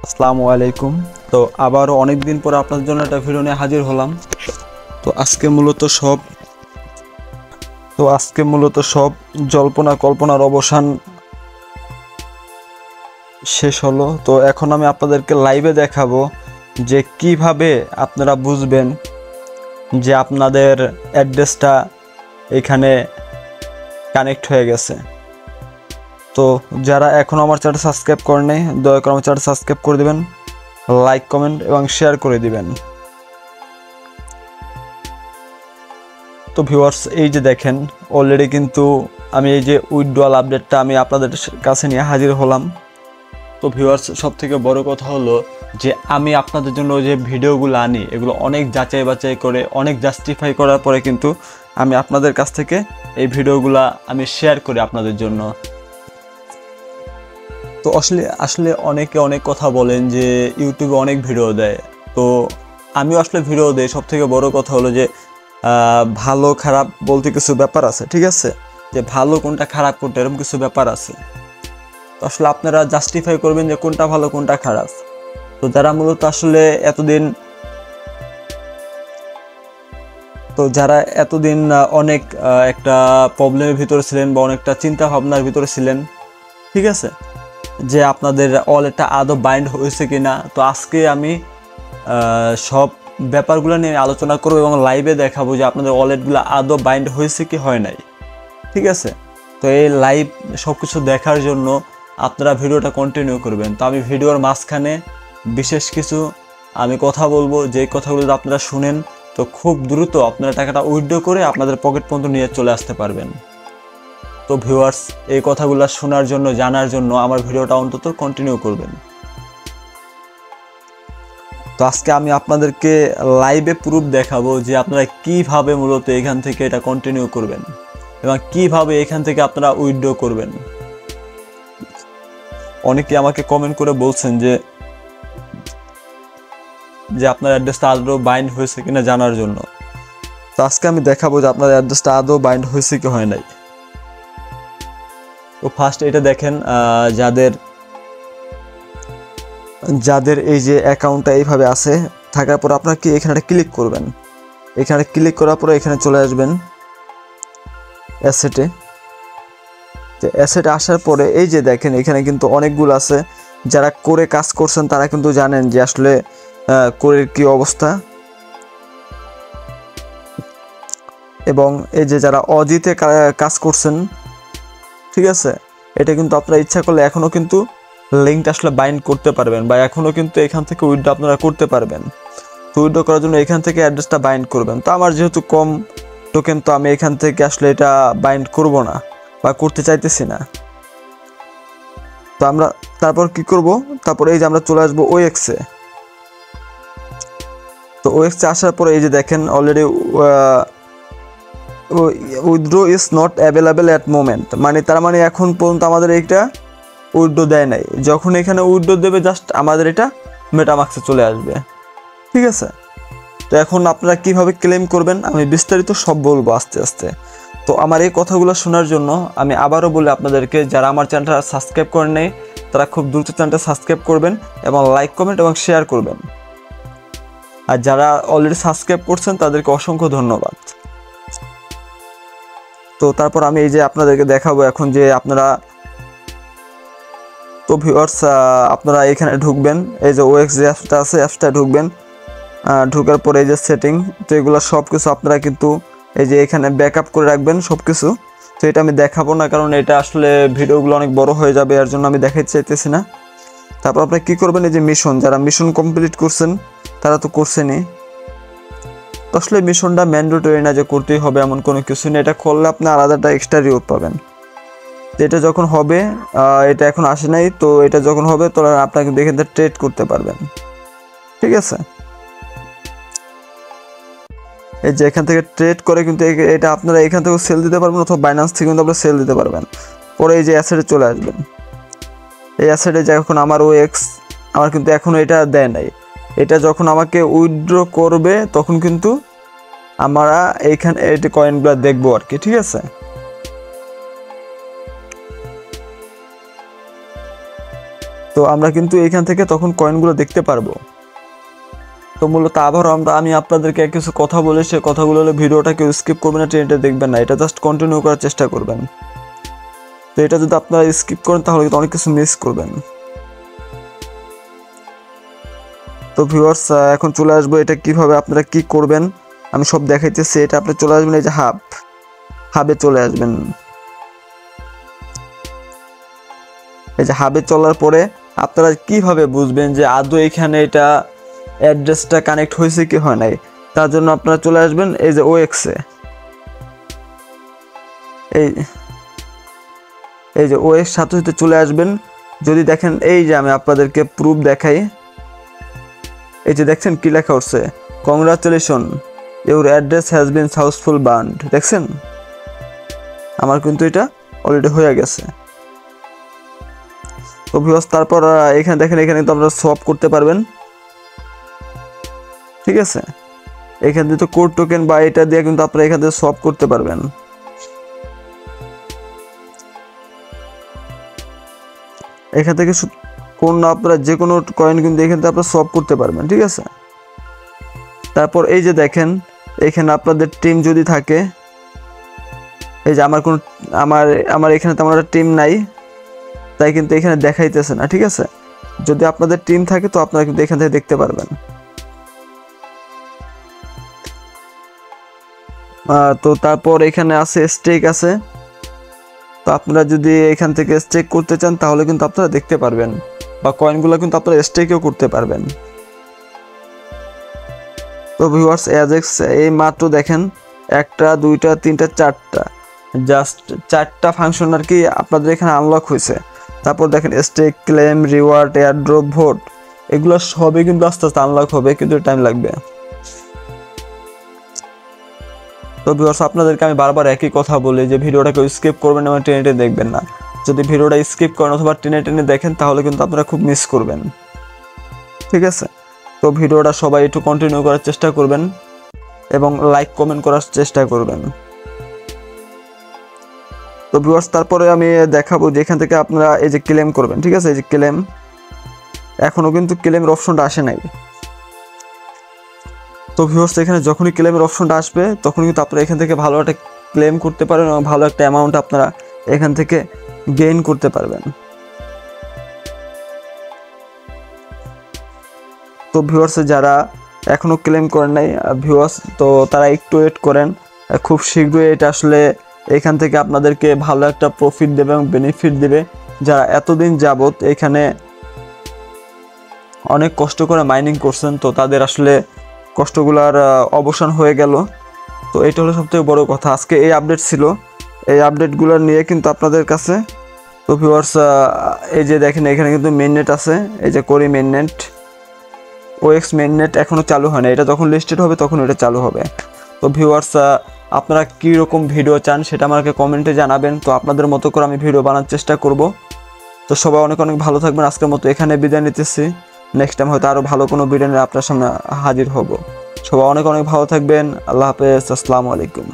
আসসালামু আলাইকুম। তো আবারও অনেক দিন পরে আপনাদের জন্য একটা ভিডিও নিয়ে হাজির হলাম। তো আজকে মূলত সব জল্পনা কল্পনার অবসান শেষ হলো। তো এখন আমি আপনাদেরকে লাইভে দেখাবো যে কিভাবে আপনারা বুঝবেন যে আপনাদের অ্যাড্রেসটা এখানে কানেক্ট হয়ে গেছে। তো যারা এখনও আমার চ্যানেল সাবস্ক্রাইব করেনি, দয়া করে আমার চ্যানেল সাবস্ক্রাইব করে দিবেন, লাইক কমেন্ট এবং শেয়ার করে দিবেন। তো ভিউয়ার্স, এই যে দেখেন অলরেডি কিন্তু আমি এই যে উইথড্রয়াল আপডেটটা আমি আপনাদের কাছে নিয়ে হাজির হলাম। তো ভিউয়ার্স, সবথেকে বড় কথা হলো যে আমি আপনাদের জন্য যে ভিডিওগুলো আনি এগুলো অনেক যাচাই বাছাই করে, অনেক জাস্টিফাই করার পরে কিন্তু আমি আপনাদের কাছ থেকে এই ভিডিওগুলো আমি শেয়ার করি আপনাদের জন্য। তো আসলে অনেকে অনেক কথা বলেন যে ইউটিউবে অনেক ভিডিও দেয়। তো আমিও আসলে ভিডিও দেই। সবথেকে বড় কথা হলো যে ভালো খারাপ বলতে কিছু ব্যাপার আছে, ঠিক আছে? যে ভালো কোনটা খারাপ কোনটা এরকম কিছু ব্যাপার আছে। তো আসলে আপনারা জাস্টিফাই করবেন যে কোনটা ভালো কোনটা খারাপ। তো যারা মূলত আসলে এতদিন অনেক একটা প্রবলেমের ভিতরে ছিলেন বা অনেকটা চিন্তা ভাবনার ভিতরে ছিলেন, ঠিক আছে, যে আপনাদের ওয়ালেটটা আদৌ বাইন্ড হয়েছে কিনা। তো আজকে আমি সব ব্যাপারগুলো নিয়ে আলোচনা করবো এবং লাইভে দেখাবো যে আপনাদের ওয়ালেটগুলো আদৌ বাইন্ড হয়েছে কি হয় নাই, ঠিক আছে? তো এই লাইভ সব কিছু দেখার জন্য আপনারা ভিডিওটা কন্টিনিউ করবেন। তো আমি ভিডিওর মাঝখানে বিশেষ কিছু আমি কথা বলবো, যে কথাগুলো যদি আপনারা শুনেন তো খুব দ্রুত আপনারা টাকাটা উইথড্র করে আপনাদের পকেট পর্যন্ত নিয়ে চলে আসতে পারবেন। তো ভিউয়ার্স, এই কথাগুলো শোনার জন্য, জানার জন্য আমার ভিডিওটা অন্তত কন্টিনিউ করবেন। তো আজকে আমি আপনাদেরকে লাইভে প্রুফ দেখাবো যে আপনারা কিভাবে মূলত এখান থেকে এটা কন্টিনিউ করবেন এবং কিভাবে এখান থেকে আপনারা উইথড্র করবেন। অনেকে আমাকে কমেন্ট করে বলছেন যে আপনার অ্যাড্রেসটা আদৌ বাইন্ড হয়েছে কিনা জানার জন্য। তো আজকে আমি দেখাবো যে আপনার অ্যাড্রেসটা আদৌ বাইন্ড হয়েছে কি হয় নাই। তো ফার্স্ট এটা দেখেন, যাদের এই যে অ্যাকাউন্টটা এইভাবে আছে থাকার পর আপনারা কি এখানে ক্লিক করবেন। এখানে ক্লিক করার পরে এখানে চলে আসবেন অ্যাসেটে। তো অ্যাসেটে আসার পরে এই যে দেখেন এখানে কিন্তু অনেকগুলো আছে। যারা করে কাজ করছেন তারা কিন্তু জানেন যে আসলে কোরের কি অবস্থা। এবং এই যে যারা অজিতে কাজ করছেন, ঠিক আছে, এটা কিন্তু আপনারা ইচ্ছা করলে এখনও কিন্তু লিঙ্কটা আসলে বাইন্ড করতে পারবেন বা এখনও কিন্তু এখান থেকে উইথড্র আপনারা করতে পারবেন। তো উইথড্র করার জন্য এখান থেকে অ্যাড্রেসটা বাইন্ড করবেন। তো আমার যেহেতু কম টোকেন, তো আমি এখান থেকে আসলে এটা বাইন্ড করব না বা করতে চাইতেছি না। তো আমরা তারপর কি করব, তারপর এই যে আমরা চলে আসবো ওএক্সে। তো ওএক্সে আসার পরে এই যে দেখেন already withdraw is not available at moment, মানে তার মানে এখন পর্যন্ত আমাদের এইটা উইথড্র দেয় নাই। যখন এখানে উইথড্র দেবে জাস্ট আমাদের এটা মেটামাক্সে চলে আসবে, ঠিক আছে? তো এখন আপনারা কিভাবে ক্লেম করবেন আমি বিস্তারিত সব বলবো আস্তে আস্তে। তো আমার এই কথাগুলো শোনার জন্য আমি আবারও বলি আপনাদেরকে, যারা আমার চ্যানেলটা সাবস্ক্রাইব করেন নাই তারা খুব দ্রুত চ্যানেলটা সাবস্ক্রাইব করবেন এবং লাইক কমেন্ট এবং শেয়ার করবেন। আর যারা অলরেডি সাবস্ক্রাইব করছেন তাদেরকে অসংখ্য ধন্যবাদ। তো তারপর আমি এই যে আপনাদেরকে দেখাবো এখন যে আপনারা, তো ভিউয়ার্স আপনারা এখানে ঢুকবেন। এই যে ওএক্স যে অ্যাপসটা আছে, অ্যাপসটা ঢুকবেন। ঢোকার পরে এই যে সেটিং, তো এগুলো সব কিছু আপনারা কিন্তু এই যে এখানে ব্যাকআপ করে রাখবেন সব কিছু। তো এটা আমি দেখাবো না, কারণ এটা আসলে ভিডিওগুলো অনেক বড় হয়ে যাবে, এর জন্য আমি দেখাইতে চাইতেছি না। তারপর আপনারা কী করবেন, এই যে মিশন, যারা মিশন কমপ্লিট করছেন তারা তো করছেনই। তো আসলে মিশনটা ম্যান্ডেটরি না যে করতেই হবে এমন কোনো কিছু নেই। এটা করলে আপনি আলাদাটা এক্সট্রা রিওয়ার্ড পাবেন। তো এটা যখন হবে, এটা এখন আসে নাই, তো এটা যখন হবে তো আপনাকে দেখে ট্রেড করতে পারবেন, ঠিক আছে? এই যে এখান থেকে ট্রেড করে কিন্তু এটা আপনারা এখান থেকে সেল দিতে পারবেন অথবা বাইন্যান্স থেকে কিন্তু আপনারা সেল দিতে পারবেন। পরে এই যে অ্যাসেটে চলে আসবেন। এই অ্যাসেটে যখন আমার ওএক্স আমার কিন্তু এখনও এটা দেয় নাই, এটা যখন আমাকে উইথড্র করবে তখন কিন্তু আমরা এইখানে এই কয়েনগুলো দেখবো আর কি, ঠিক আছে? তো আমরা কিন্তু এখান থেকে তখন কয়েনগুলো দেখতে পারবো। তো মূলত আবারও আমি আপনাদেরকে কিছু কথা বলে, সে কথাগুলো হলো ভিডিওটা কেউ স্কিপ করবেন না, টেনে দেখবেন না, এটা জাস্ট কন্টিনিউ করার চেষ্টা করবেন। তো এটা যদি আপনারা স্কিপ করেন তাহলে কিন্তু অনেক কিছু মিস করবেন। তো ভিউয়ার্স এখন চলে আসবো এটা কিভাবে আপনারা কি করবেন আমি সব দেখাইতেছি। এটা আপনি চলে আসবেন এই যে হাবে চলে আসবেন। এই যে হাবে চলার পরে আপনারা কিভাবে বুঝবেন যে আদৌ এখানে এটা অ্যাড্রেসটা কানেক্ট হয়েছে কি হয় নাই, তার জন্য আপনারা চলে আসবেন এই যে ওএক্সে। এই যে ওএক্স সাথে সাথে চলে আসবেন। যদি দেখেন এই যে আমি আপনাদেরকে প্রুফ দেখাই, এই যে দেখছেন কি লেখা উঠছে, congratulation your address has been successful burned. দেখছেন আমার কিন্তু এটা অলরেডি হয়ে গেছে। তো ভিউয়ার্স তারপর এখানে দেখেন, এখানে কিন্তু আপনারা সোয়াপ করতে পারবেন, ঠিক আছে। এখান থেকে তো কোড টোকেন বা এটা দিয়ে কিন্তু আপনারা এখান থেকে সোয়াপ করতে পারবেন। এখান থেকে কোন আপনারা যে কোনো কয়েন কিন্তু এখান থেকে আপনারা সোয়াপ করতে পারবেন, ঠিক আছে। তারপর এই যে দেখেন এখানে আপনাদের টিম যদি থাকে, এই যে আমার এখানে তেমন একটা টিম নাই, তাই কিন্তু এখানে দেখাইতেছে না, ঠিক আছে। যদি আপনাদের টিম থাকে তো আপনারা কিন্তু এখান থেকে দেখতে পারবেন। তো তারপর এখানে আছে স্টেক আছে, তো আপনারা যদি এখান থেকে স্টেক করতে চান তাহলে কিন্তু আপনারা দেখতে পারবেন, বা কয়েনগুলো কিন্তু আপনারা স্টেকও করতে পারবেন। তো ভিউয়ার্স অ্যাজেক্স এই মাত্র দেখেন 1টা 2টা 3টা 4টা, জাস্ট 4টা ফাংশন আর কি আপনাদের এখানে আনলক হয়েছে। তারপর দেখেন stake, claim, reward, airdrop, vote, এগুলো সবই কিন্তু আস্তে আস্তে আনলক হবে, কিন্তু টাইম লাগবে। তো ভিউয়ার্স আপনাদেরকে আমি বারবার একই কথা বলি যে ভিডিওটাকে স্কিপ করবেন এবং টেনে টেনে দেখবেন না। যদি ভিডিওটা স্কিপ করেন অথবা টেনে টেনে দেখেন তাহলে কিন্তু আপনারা খুব মিস করবেন, ঠিক আছে। তো ভিডিওটা সবাই একটু কন্টিনিউ করার চেষ্টা করবেন এবং লাইক কমেন্ট করার চেষ্টা করবেন। তো ভিউয়ার্স তারপরে আমি দেখাবো যে এখান থেকে আপনারা এই যে ক্লেম করবেন, ঠিক আছে। এই যে ক্লেম, এখনও কিন্তু ক্লেমের অপশনটা আসে নাই। তো ভিউয়ার্স এখানে যখনই ক্লেমের অপশনটা আসবে তখন কিন্তু আপনারা এখান থেকে ভালো একটা ক্লেম করতে পারেন এবং ভালো একটা অ্যামাউন্ট আপনারা এখান থেকে গেইন করতে পারবেন। তো ভিউয়ার্স যারা এখনও ক্লেম করেন নাই ভিউয়ার্স, তো তারা একটু ওয়েট করেন, খুব শীঘ্রই এটা আসলে এখান থেকে আপনাদেরকে ভালো একটা প্রফিট দেবে এবং বেনিফিট দেবে। যারা এতদিন যাবত এখানে অনেক কষ্ট করে মাইনিং করছেন, তো তাদের আসলে কষ্টগুলোর অবসান হয়ে গেল। তো এটা হলো সবথেকে বড় কথা। আজকে এই আপডেট ছিল, এই আপডেটগুলো নিয়ে কিন্তু আপনাদের কাছে। তো ভিউয়ার্স এই যে দেখেন এখানে কিন্তু মেইননেট আছে, এই যে করি মেইননেট, ওএক্স মেইননেট এখনও চালু হয় না, এটা যখন লিস্টেড হবে তখন এটা চালু হবে। তো ভিউয়ার্স আপনারা কীরকম ভিডিও চান সেটা আমাকে কমেন্টে জানাবেন, তো আপনাদের মতো করে আমি ভিডিও বানার চেষ্টা করব। তো সবাই অনেক অনেক ভালো থাকবেন। আজকের মতো এখানে বিদায় নিতেছি, নেক্সট টাইম হয়তো আরও ভালো কোনো ভিডিও নিয়ে আপনার সামনে হাজির হব। সবাই অনেক অনেক ভালো থাকবেন। আল্লাহ হাফেজ, আসসালামু আলাইকুম।